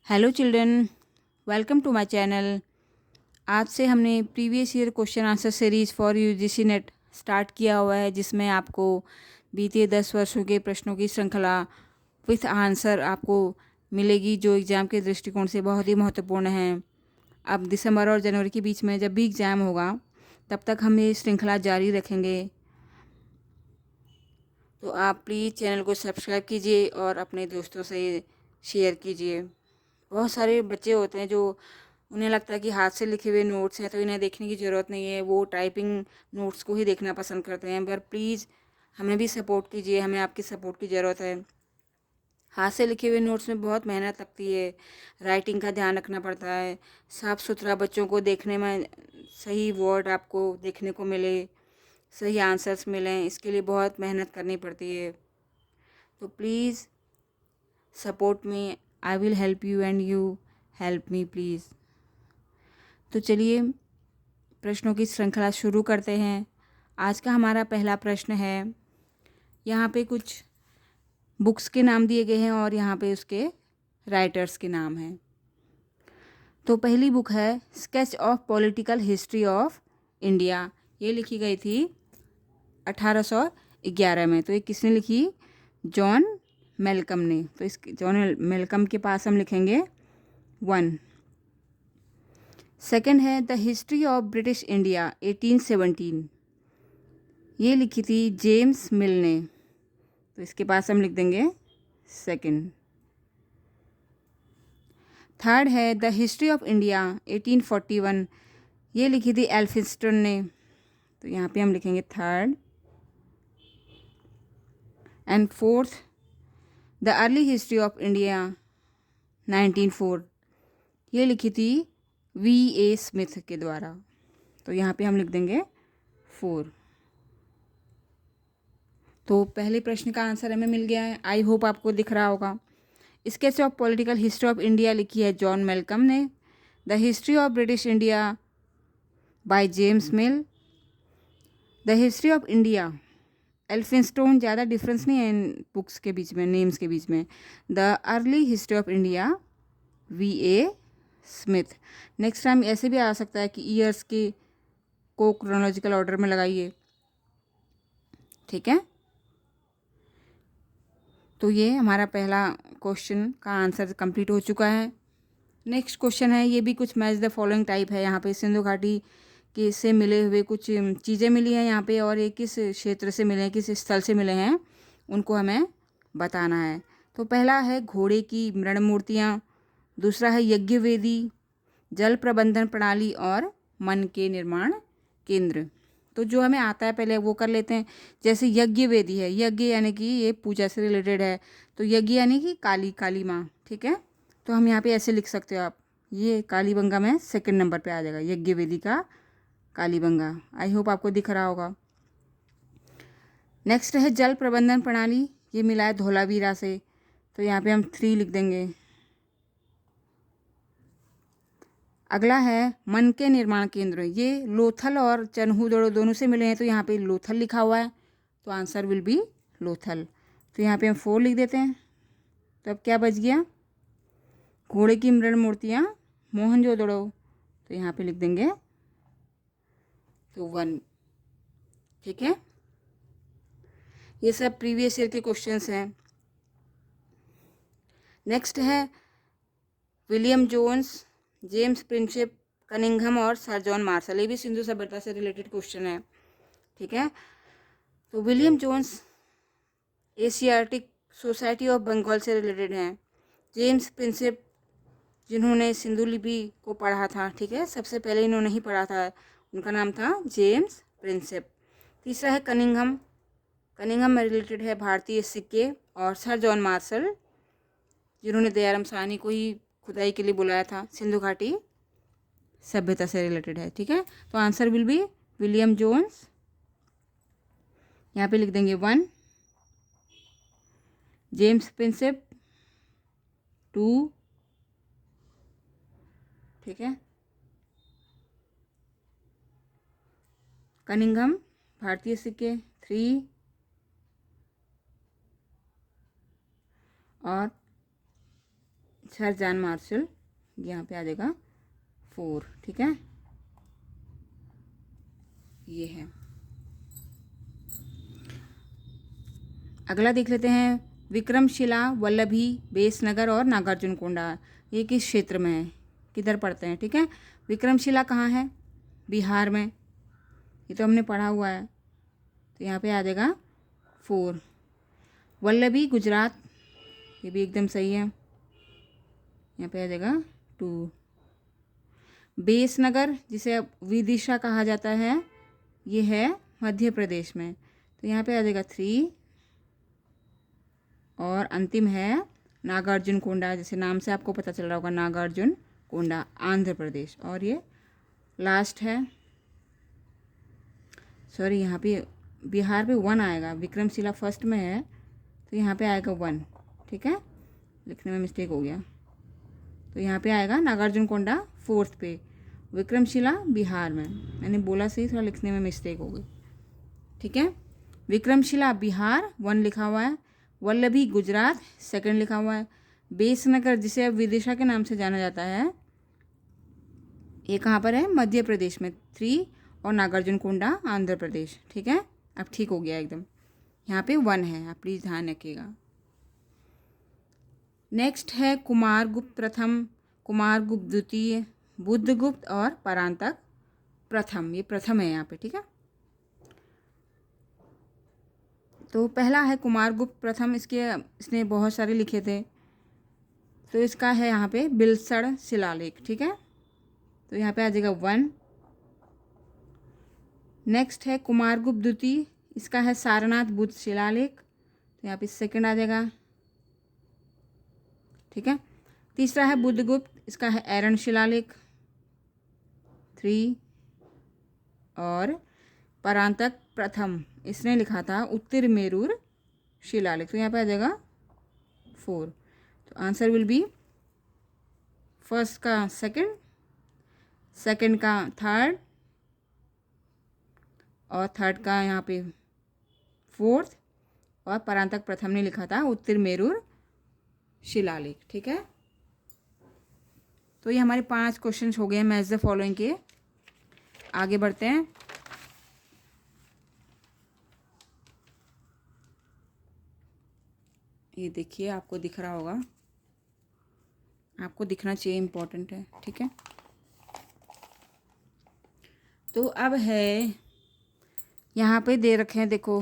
Hello children, welcome to my channel. आज से हमने previous year question answer series for UGC NET start किया हुआ है, जिसमें आपको बीते 10 वर्षों के प्रश्नों की श्रृंखला विथ आंसर आपको मिलेगी, जो एग्ज़ाम के दृष्टिकोण से बहुत ही महत्वपूर्ण है। अब दिसंबर और जनवरी के बीच में जब भी एग्ज़ाम होगा, तब तक हम ये श्रृंखला जारी रखेंगे। तो आप प्लीज़ चैनल को सब्सक्राइब कीजिए और अपने दोस्तों से शेयर कीजिए। बहुत सारे बच्चे होते हैं जो उन्हें लगता है कि हाथ से लिखे हुए नोट्स हैं तो इन्हें देखने की ज़रूरत नहीं है, वो टाइपिंग नोट्स को ही देखना पसंद करते हैं। पर प्लीज़ हमें भी सपोर्ट कीजिए, हमें आपकी सपोर्ट की ज़रूरत है। हाथ से लिखे हुए नोट्स में बहुत मेहनत लगती है, राइटिंग का ध्यान रखना पड़ता है, साफ़ सुथरा बच्चों को देखने में सही वर्ड आपको देखने को मिले, सही आंसर्स मिलें, इसके लिए बहुत मेहनत करनी पड़ती है। तो please support me, I will help you and you help me please. तो चलिए प्रश्नों की श्रृंखला शुरू करते हैं। आज का हमारा पहला प्रश्न है, यहाँ पे कुछ बुक्स के नाम दिए गए हैं और यहाँ पे उसके राइटर्स के नाम हैं। तो पहली बुक है sketch of political history of India. ये लिखी गई थी 1811 में। तो ये किसने लिखी? जॉन मेलकम ने। तो इस जॉन मेलकम के पास हम लिखेंगे 1। सेकंड है the history of British India 1817। ये लिखी थी जेम्स मिल ने। तो इसके पास हम लिख देंगे 2। थर्ड है द हिस्ट्री ऑफ इंडिया 1841। ये लिखी थी एल्फिंस्टन ने। तो यहाँ पे हम लिखेंगे 3rd। And fourth the early history of India 1904। ये लिखी थी V.A. स्मिथ के द्वारा। तो यहाँ पे हम लिख देंगे 4। तो पहले प्रश्न का आंसर हमें मिल गया है, आई होप आपको दिख रहा होगा। Sketch of political history of India लिखी है जॉन मेलकम ने। The history of British India by James mill. The history of India Elphinstone, ज़्यादा डिफरेंस नहीं है इन बुक्स के बीच में, नेम्स के बीच में। The early history of India V.A. Smith. Next time ऐसे भी आ सकता है कि ईयर्स के को क्रोनोलॉजिकल ऑर्डर में लगाइए, ठीक है। तो ये हमारा पहला क्वेश्चन का आंसर कंप्लीट हो चुका है। नेक्स्ट क्वेश्चन है, ये भी कुछ मैच द फॉलोइंग टाइप है। यहाँ पे सिंधु घाटी के से मिले हुए कुछ चीज़ें मिली हैं यहाँ पे, और ये किस क्षेत्र से मिले हैं, किस स्थल से मिले हैं, उनको हमें बताना है। तो पहला है घोड़े की मृण मूर्तियाँ, दूसरा है यज्ञ वेदी, जल प्रबंधन प्रणाली और मन के निर्माण केंद्र। तो जो हमें आता है पहले वो कर लेते हैं। जैसे यज्ञ वेदी है, यज्ञ यानी कि ये पूजा से रिलेटेड है, तो यज्ञ यानी कि काली काली माँ, ठीक है। तो हम यहाँ पे ऐसे लिख सकते हो आप, ये कालीबंगा में 2nd नंबर पे आ जाएगा, यज्ञ वेदी का कालीबंगा। आई होप आपको दिख रहा होगा। नेक्स्ट है जल प्रबंधन प्रणाली, ये मिला है धोलावीरा से। तो यहाँ पे हम 3 लिख देंगे। अगला है मन के निर्माण केंद्र, ये लोथल और चन्हू दोनों से मिले हैं, तो यहाँ पे लोथल लिखा हुआ है, तो आंसर विल बी लोथल। तो यहाँ पे हम 4 लिख देते हैं। तो अब क्या बच गया? घोड़े की मृण मूर्तियाँ मोहनजोदड़ो, तो यहाँ पे लिख देंगे तो 1, ठीक है। ये सब प्रीवियस ईयर के क्वेश्चंस हैं। नेक्स्ट है William Jones, James Prinsep, Cunningham और सर जॉन मार्शल। ये भी सिंधु सभ्यता से रिलेटेड क्वेश्चन है, ठीक है। तो William Jones Asiatic Society of Bengal से रिलेटेड हैं। जेम्स प्रिंसेप जिन्होंने सिंधु लिपि को पढ़ा था, ठीक है, सबसे पहले इन्होंने ही पढ़ा था, उनका नाम था जेम्स प्रिंसेप। तीसरा है कनिंघम, कनिंघम में रिलेटेड है भारतीय सिक्के। और सर जॉन मार्शल जिन्होंने दयाराम साहनी को ही खुदाई के लिए बुलाया था, सिंधु घाटी सभ्यता से रिलेटेड है, ठीक है। तो answer will be William Jones, यहाँ पे लिख देंगे 1, जेम्स प्रिंसेप 2, ठीक है, कनिंघम भारतीय सिक्के 3, और सर जॉन मार्शल, यहाँ पे आ जाएगा 4, ठीक है, ये है। अगला देख लेते हैं, विक्रमशिला, वल्लभी, बेसनगर और नागार्जुनकोंडा ये किस क्षेत्र में है, किधर पड़ते हैं, ठीक है। विक्रमशिला कहाँ है, बिहार में, ये तो हमने पढ़ा हुआ है, तो यहाँ पे आ जाएगा 4। वल्लभी गुजरात, ये भी एकदम सही है, यहाँ पे आ जाएगा 2। बेसनगर जिसे विदिशा कहा जाता है, ये है मध्य प्रदेश में, तो यहाँ पे आ जाएगा 3। और अंतिम है नागार्जुनकोंडा, जैसे नाम से आपको पता चल रहा होगा, नागार्जुनकोंडा आंध्र प्रदेश। और ये लास्ट है, सॉरी यहाँ पे बिहार पे 1 आएगा, विक्रमशिला फर्स्ट में है तो यहाँ पे आएगा 1, ठीक है, लिखने में मिस्टेक हो गया, तो यहाँ पे आएगा नागार्जुनकोंडा 4th पे, विक्रमशिला बिहार में, मैंने बोला सही, थोड़ा लिखने में मिस्टेक हो गई, ठीक है। विक्रमशिला बिहार 1 लिखा हुआ है, वल्लभी गुजरात 2nd लिखा हुआ है, बेसनगर जिसे अब विदिशा के नाम से जाना जाता है, ये कहाँ पर है, मध्य प्रदेश में 3, और नागार्जुनकोंडा आंध्र प्रदेश, ठीक है। अब ठीक हो गया एकदम, यहाँ पे 1 है, आप प्लीज़ ध्यान रखिएगा। नेक्स्ट है कुमारगुप्त प्रथम, कुमारगुप्त द्वितीय, बुद्धगुप्त और परांतक प्रथम, ये प्रथम है यहाँ पे, ठीक है। तो पहला है कुमारगुप्त प्रथम, इसने बहुत सारे लिखे थे, तो इसका है यहाँ पे बिलसड़ शिलालेख, ठीक है, तो यहाँ पे आ जाएगा 1। नेक्स्ट है कुमारगुप्त द्वितीय, इसका है सारनाथ बुद्ध शिलालेख, तो यहाँ पे 2nd आ जाएगा, ठीक है। तीसरा है बुद्धगुप्त, इसका है ऐरण शिलालेख 3। और परांतक प्रथम, इसने लिखा था उत्तर मेरूर शिलालेख, तो यहाँ पे आ जाएगा 4। तो आंसर विल बी फर्स्ट का 2nd, 2nd का 3rd, और 3rd का यहाँ पे 4th, और परांतक प्रथम ने लिखा था उत्तर मेरूर शिलालेख, ठीक है। तो ये हमारे 5 क्वेश्चंस हो गए हैं मैच द फॉलोइंग के। आगे बढ़ते हैं। ये देखिए, आपको दिख रहा होगा, आपको दिखना चाहिए, इम्पोर्टेंट है, ठीक है। तो अब है यहाँ पे दे रखे हैं, देखो,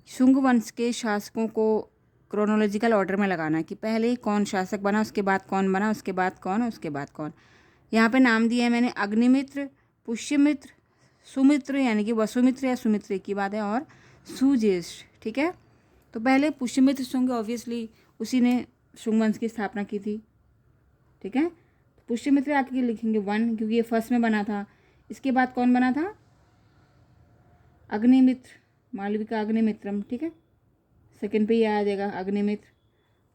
शुंग वंश के शासकों को क्रोनोलॉजिकल ऑर्डर में लगाना है कि पहले कौन शासक बना, उसके बाद कौन बना, उसके बाद कौन, उसके बाद कौन। यहाँ पे नाम दिए हैं मैंने, अग्निमित्र, पुष्यमित्र, सुमित्र यानी कि वसुमित्र या सुमित्र की बात है, और सुज्येष्ठ, ठीक है। तो पहले पुष्यमित्र शुंग, ऑब्वियसली उसी ने शुंग वंश की स्थापना की थी, ठीक है। पुष्यमित्र आके लिखेंगे 1, क्योंकि ये फर्स्ट में बना था। इसके बाद कौन बना था, अग्निमित्र, मालविका अग्निमित्रम, ठीक है, 2nd पे ये आ जाएगा अग्निमित्र।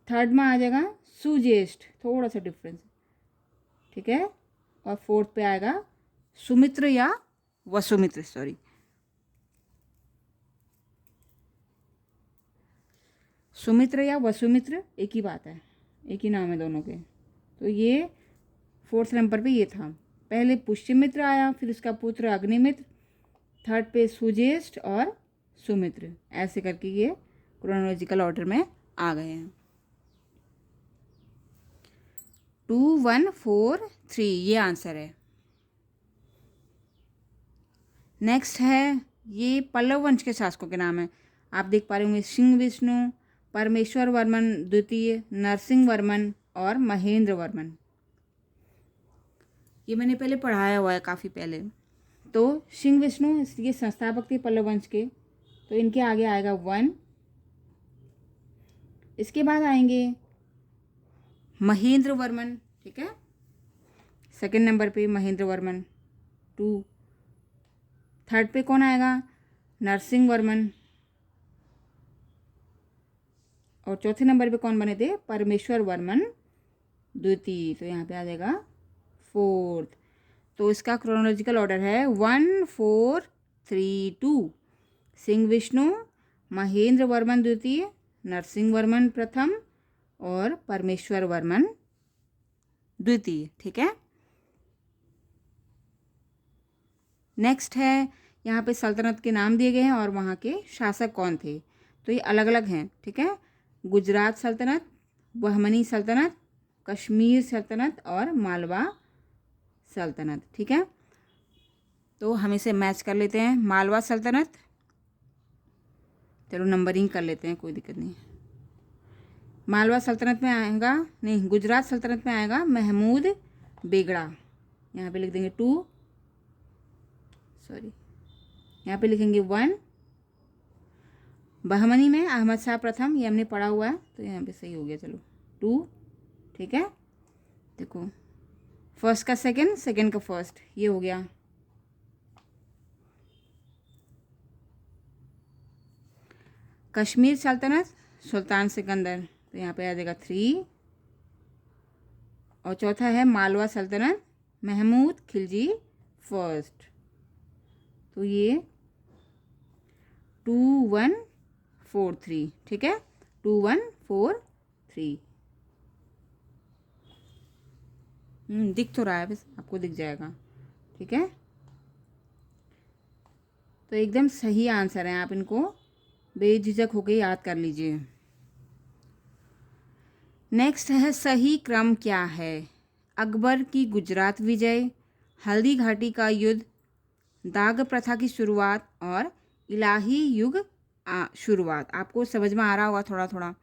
3rd में आ जाएगा सुज्येष्ठ, थोड़ा सा डिफरेंस, ठीक है, और 4th पे आएगा सुमित्र या वसुमित्र, सॉरी, सुमित्र या वसुमित्र एक ही बात है, एक ही नाम है दोनों के। तो ये 4th नंबर पे ये था, पहले पुष्यमित्र आया, फिर उसका पुत्र अग्निमित्र, 3rd पे सुज्येष्ठ और सुमित्र, ऐसे करके ये क्रोनोलॉजिकल ऑर्डर में आ गए हैं। 2 1 4 3 ये आंसर है। नेक्स्ट है, ये पल्लव वंश के शासकों के नाम है, आप देख पा रहे होंगे, सिंह विष्णु, परमेश्वर वर्मन द्वितीय, नरसिंह वर्मन और महेंद्र वर्मन। ये मैंने पहले पढ़ाया हुआ है काफ़ी पहले। तो सिंह विष्णु ये संस्थापक थे पल्लव वंश के, तो इनके आगे आएगा 1। इसके बाद आएंगे महेंद्र वर्मन, ठीक है, 2nd नंबर पे महेंद्र वर्मन 2। 3rd पे कौन आएगा, नरसिंह वर्मन, और 4थे नंबर पे कौन बने थे, परमेश्वर वर्मन द्वितीय, तो यहाँ पे आ जाएगा 4th। तो इसका क्रोनोलॉजिकल ऑर्डर है 1 4 3 2, सिंह विष्णु, महेंद्र वर्मन द्वितीय, नरसिंह वर्मन प्रथम, और परमेश्वर वर्मन द्वितीय। ठीक है, नेक्स्ट है, यहाँ पे सल्तनत के नाम दिए गए हैं और वहाँ के शासक कौन थे। तो ये अलग अलग हैं। ठीक है, गुजरात सल्तनत, बहमनी सल्तनत, कश्मीर सल्तनत और मालवा सल्तनत। ठीक है, तो हम इसे मैच कर लेते हैं। मालवा सल्तनत, चलो नंबरिंग कर लेते हैं, कोई दिक्कत नहीं। मालवा सल्तनत में आएगा, नहीं, गुजरात सल्तनत में आएगा महमूद बेगड़ा। यहाँ पे लिख देंगे 2, सॉरी यहाँ पे लिखेंगे 1। बहमनी में अहमद शाह प्रथम, ये हमने पढ़ा हुआ है तो यहाँ पे सही हो गया, चलो 2। ठीक है, देखो फर्स्ट का सेकंड, सेकंड का फर्स्ट, ये हो गया। कश्मीर सल्तनत सुल्तान सिकंदर, तो यहाँ पे आ जाएगा 3। और चौथा है मालवा सल्तनत महमूद खिलजी फर्स्ट, तो ये 2143। ठीक है, 2143। दिख तो रहा है, बस आपको दिख जाएगा। ठीक है, तो एकदम सही आंसर है, आप इनको बेझिझक होकर याद कर लीजिए। नेक्स्ट है, सही क्रम क्या है। अकबर की गुजरात विजय, हल्दी घाटी का युद्ध, दाग प्रथा की शुरुआत और इलाही युग शुरुआत। आपको समझ में आ रहा होगा थोड़ा थोड़ा,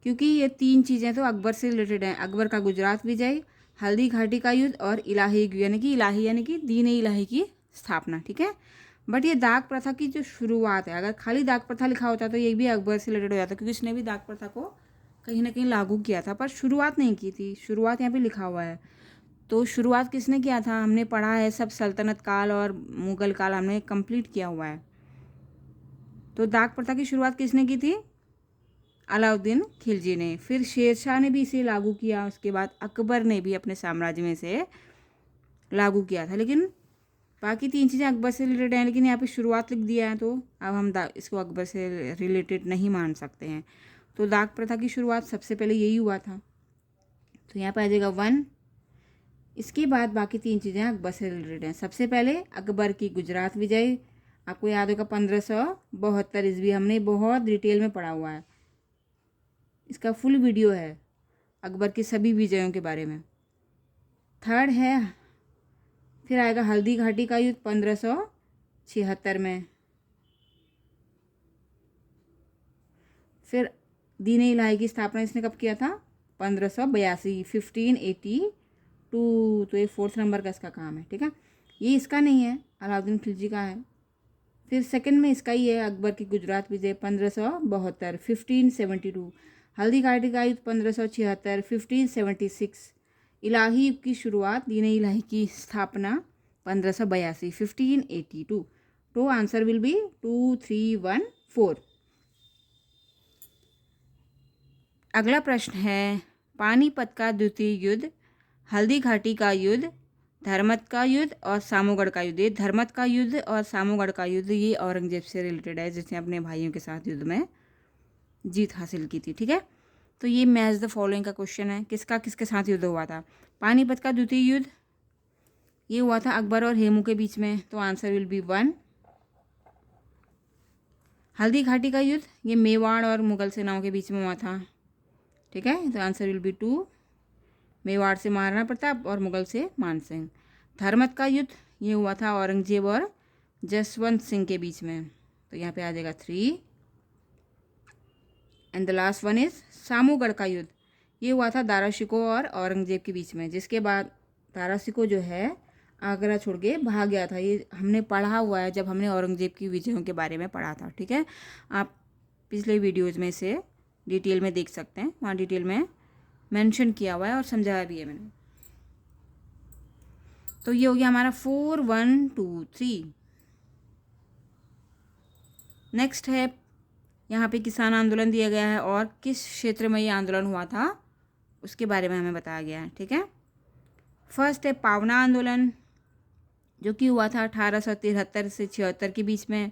क्योंकि ये 3 चीज़ें तो अकबर से रिलेटेड हैं। अकबर का गुजरात विजय, हल्दी घाटी का युद्ध और इलाही युग, यानी कि इलाही यानी कि दीन इलाही की स्थापना। ठीक है, बट ये दाग प्रथा की जो शुरुआत है, अगर खाली दाग प्रथा लिखा होता तो ये भी अकबर से रिलेटेड हो जाता, क्योंकि उसने भी दाग प्रथा को कहीं ना कहीं लागू किया था, पर शुरुआत नहीं की थी। शुरुआत यहाँ पे लिखा हुआ है, तो शुरुआत किसने किया था हमने पढ़ा है, सब सल्तनत काल और मुगल काल हमने कंप्लीट किया हुआ है। तो दाग प्रथा की शुरुआत किसने की थी, अलाउद्दीन खिलजी ने। फिर शेरशाह ने भी इसे लागू किया, उसके बाद अकबर ने भी अपने साम्राज्य में इसे लागू किया था। लेकिन बाकी 3 चीज़ें अकबर से रिलेटेड हैं, लेकिन यहाँ पे शुरुआत लिख दिया है, तो अब हम इसको अकबर से रिलेटेड नहीं मान सकते हैं। तो दाग प्रथा की शुरुआत सबसे पहले यही हुआ था, तो यहाँ पे आ जाएगा 1। इसके बाद बाकी 3 चीज़ें अकबर से रिलेटेड हैं। सबसे पहले अकबर की गुजरात विजय, आपको याद होगा 1572 ईस्वी, हमने बहुत डिटेल में पढ़ा हुआ है, इसका फुल वीडियो है अकबर की सभी विजयों के बारे में। थर्ड है, फिर आएगा हल्दी घाटी का युद्ध 1576 में। फिर दीन इलाही की स्थापना इसने कब किया था, 1582, 1582। तो ये 4th नंबर का इसका काम है। ठीक है, ये इसका नहीं है, अलाउद्दीन खिलजी का है। फिर सेकंड में इसका ही है, अकबर की गुजरात विजय 1572, 1572। हल्दी घाटी का युद्ध 1576, 1576। इलाही युग की शुरुआत, दीन इलाही की स्थापना 1582, 1582। तो आंसर विल बी 2, 3, 1, 4। अगला प्रश्न है, पानीपत का द्वितीय युद्ध, हल्दी घाटी का युद्ध, धर्मत का युद्ध और सामूगढ़ का युद्ध। ये धर्मत का युद्ध और सामूगढ़ का युद्ध ये औरंगजेब से रिलेटेड है, जिसने अपने भाइयों के साथ युद्ध में जीत हासिल की थी। ठीक है, तो ये मैच द फॉलोइंग का क्वेश्चन है, किसका किसके साथ युद्ध हुआ था। पानीपत का द्वितीय युद्ध ये हुआ था अकबर और हेमू के बीच में, तो answer will B 1। Haldi Ghati का युद्ध ये मेवाड़ और मुगल सेनाओं के बीच में हुआ था। ठीक है, तो आंसर विल बी 2, मेवाड़ से महाराणा प्रताप और मुगल से मान सिंह। धर्मत का युद्ध ये हुआ था औरंगजेब और जसवंत सिंह के बीच में, तो यहाँ पे आ जाएगा 3। And the last one is Samugarh का युद्ध, ये हुआ था दारा शिकोह और औरंगजेब के बीच में, जिसके बाद दारा शिकोह जो है आगरा छोड़ के भाग गया था। ये हमने पढ़ा हुआ है जब हमने औरंगजेब की विजयों के बारे में पढ़ा था। ठीक है, आप पिछले वीडियोज़ में से डिटेल में देख सकते हैं, वहाँ डिटेल में मेंशन किया हुआ है और समझाया भी है मैंने। तो ये हो गया हमारा 4, 1, 2, 3। नेक्स्ट है, यहाँ पे किसान आंदोलन दिया गया है और किस क्षेत्र में ये आंदोलन हुआ था उसके बारे में हमें बताया गया है। ठीक है, फर्स्ट है पावना आंदोलन, जो कि हुआ था 1873 से 76 के बीच में।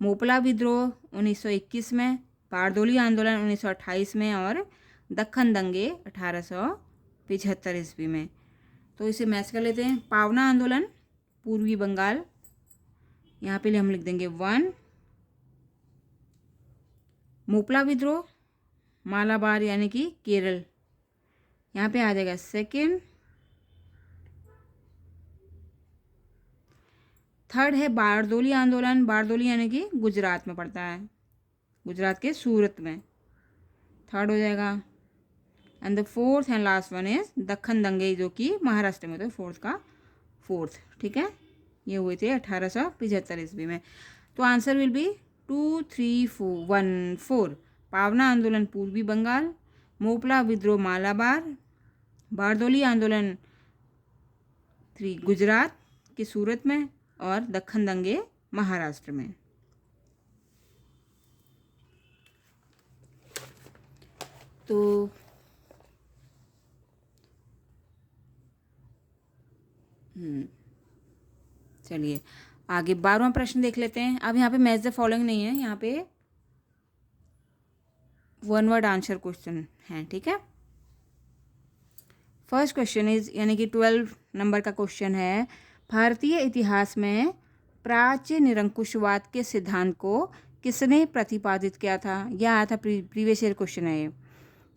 मोपला विद्रोह 1921 में, बारदोली आंदोलन 1928 में और दक्खन दंगे 1875 ईस्वी में। तो इसे मैच कर लेते हैं। पावना आंदोलन पूर्वी बंगाल, यहाँ पे हम लिख देंगे 1। मोपला विद्रोह मालाबार यानी कि केरल, यहाँ पे आ जाएगा 2। 3 है बारदोली आंदोलन, बारदोली यानी कि गुजरात में पड़ता है, गुजरात के सूरत में, 3 हो जाएगा। And the 4th and last one is Deccan दंगे जो कि महाराष्ट्र में, तो 4th का 4th, ठीक है। ये हुए थे 1875 ईस्वी में। तो आंसर विल बी 2, 3, 1, 4। पावना आंदोलन पूर्वी बंगाल, मोपला विद्रोह मालाबार, बारदोली आंदोलन 3 गुजरात के सूरत में, और दक्खन दंगे महाराष्ट्र में। तो चलिए आगे 12वां प्रश्न देख लेते हैं। अब यहाँ पे मैच द फॉलोइंग नहीं है, यहाँ पे 1 वर्ड आंसर क्वेश्चन है, ठीक है। फर्स्ट क्वेश्चन इज यानी कि 12 नंबर का क्वेश्चन है, भारतीय इतिहास में प्राच्य निरंकुशवाद के सिद्धांत को किसने प्रतिपादित किया था? यह आया था, प्रीवियस ईयर क्वेश्चन है ये।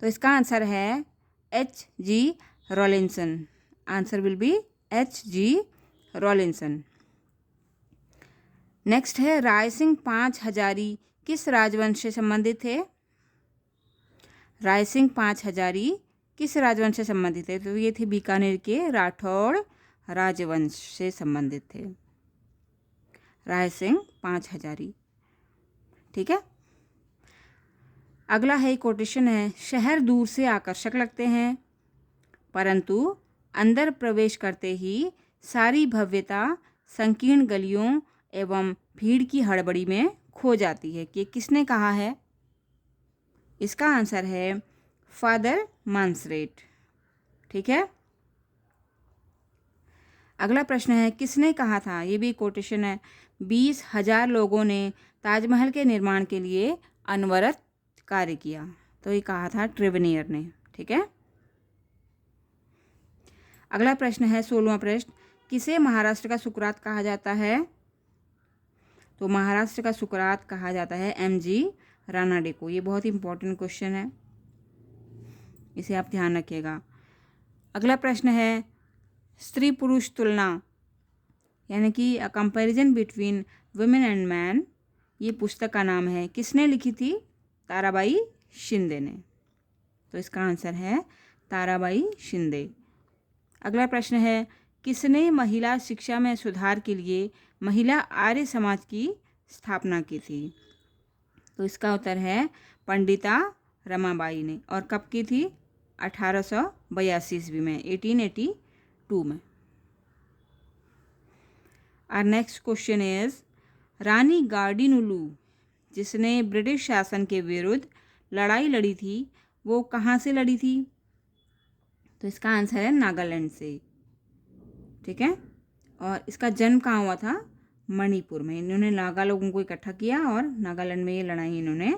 तो इसका आंसर है H.G. Rawlinson. Answer will be H.G. Rawlinson. Next है रायसिंह 5 हजारी किस राजवंश से संबंधित थे? रायसिंह 5 हजारी किस राजवंश से संबंधित थे? तो ये थे बीकानेर के राठौड़ राजवंश से संबंधित थे, रायसिंह 5 हजारी, ठीक है। अगला है कोटेशन है, शहर दूर से आकर्षक लगते हैं परंतु अंदर प्रवेश करते ही सारी भव्यता संकीर्ण गलियों एवं भीड़ की हड़बड़ी में खो जाती है। कि किसने कहा है? इसका आंसर है फादर मांसरेट, ठीक है। अगला प्रश्न है, किसने कहा था? ये भी कोटेशन है, 20,000 लोगों ने ताजमहल के निर्माण के लिए अनवरत कार्य किया। तो ये कहा था ट्रेवेनियर ने, ठीक है। अगला प्रश्न है 16वां प्रश्न, किसे महाराष्ट्र का सुकरात कहा जाता है? तो महाराष्ट्र का सुकरात कहा जाता है M.G. रानाडे को। ये बहुत ही इंपॉर्टेंट क्वेश्चन है, इसे आप ध्यान रखिएगा। अगला प्रश्न है, स्त्री पुरुष तुलना यानी कि a comparison between women and man, ये पुस्तक का नाम है, किसने लिखी थी? ताराबाई शिंदे ने। तो इसका आंसर है ताराबाई शिंदे। अगला प्रश्न है, किसने महिला शिक्षा में सुधार के लिए महिला आर्य समाज की स्थापना की थी? तो इसका उत्तर है पंडिता रमाबाई ने। और कब की थी? 1882 ईस्वी में, 1882 में। Our next question is, रानी गार्डिनुलू जिसने ब्रिटिश शासन के विरुद्ध लड़ाई लड़ी थी, वो कहाँ से लड़ी थी? तो इसका आंसर है नागालैंड से, ठीक है। और इसका जन्म कहाँ हुआ था? मणिपुर में। इन्होंने नागा लोगों को इकट्ठा किया और नागालैंड में ये लड़ाई इन्होंने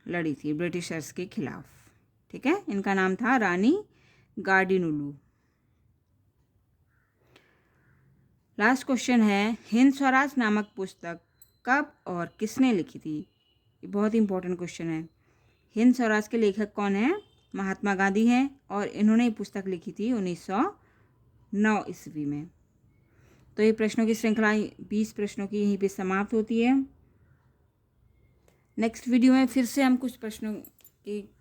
लड़ी थी ब्रिटिशर्स के खिलाफ, ठीक है। इनका नाम था रानी गार्डिनुलू। लास्ट क्वेश्चन है, हिंद स्वराज नामक पुस्तक कब और किसने लिखी थी? ये बहुत इंपॉर्टेंट क्वेश्चन है। हिंद स्वराज के लेखक कौन है? महात्मा गांधी हैं, और इन्होंने ये पुस्तक लिखी थी 1909 ईस्वी में। तो ये प्रश्नों की श्रृंखला 20 प्रश्नों की यहीं पे समाप्त होती है। नेक्स्ट वीडियो में फिर से हम कुछ प्रश्नों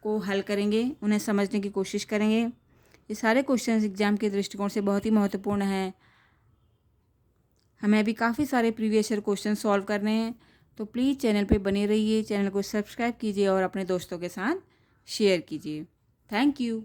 को हल करेंगे, उन्हें समझने की कोशिश करेंगे। ये सारे क्वेश्चन एग्जाम के दृष्टिकोण से बहुत ही महत्वपूर्ण हैं। हमें अभी काफ़ी सारे प्रीवियस ईयर क्वेश्चन सॉल्व करने हैं, तो प्लीज़ चैनल पे बने रहिए, चैनल को सब्सक्राइब कीजिए और अपने दोस्तों के साथ शेयर कीजिए। Thank you.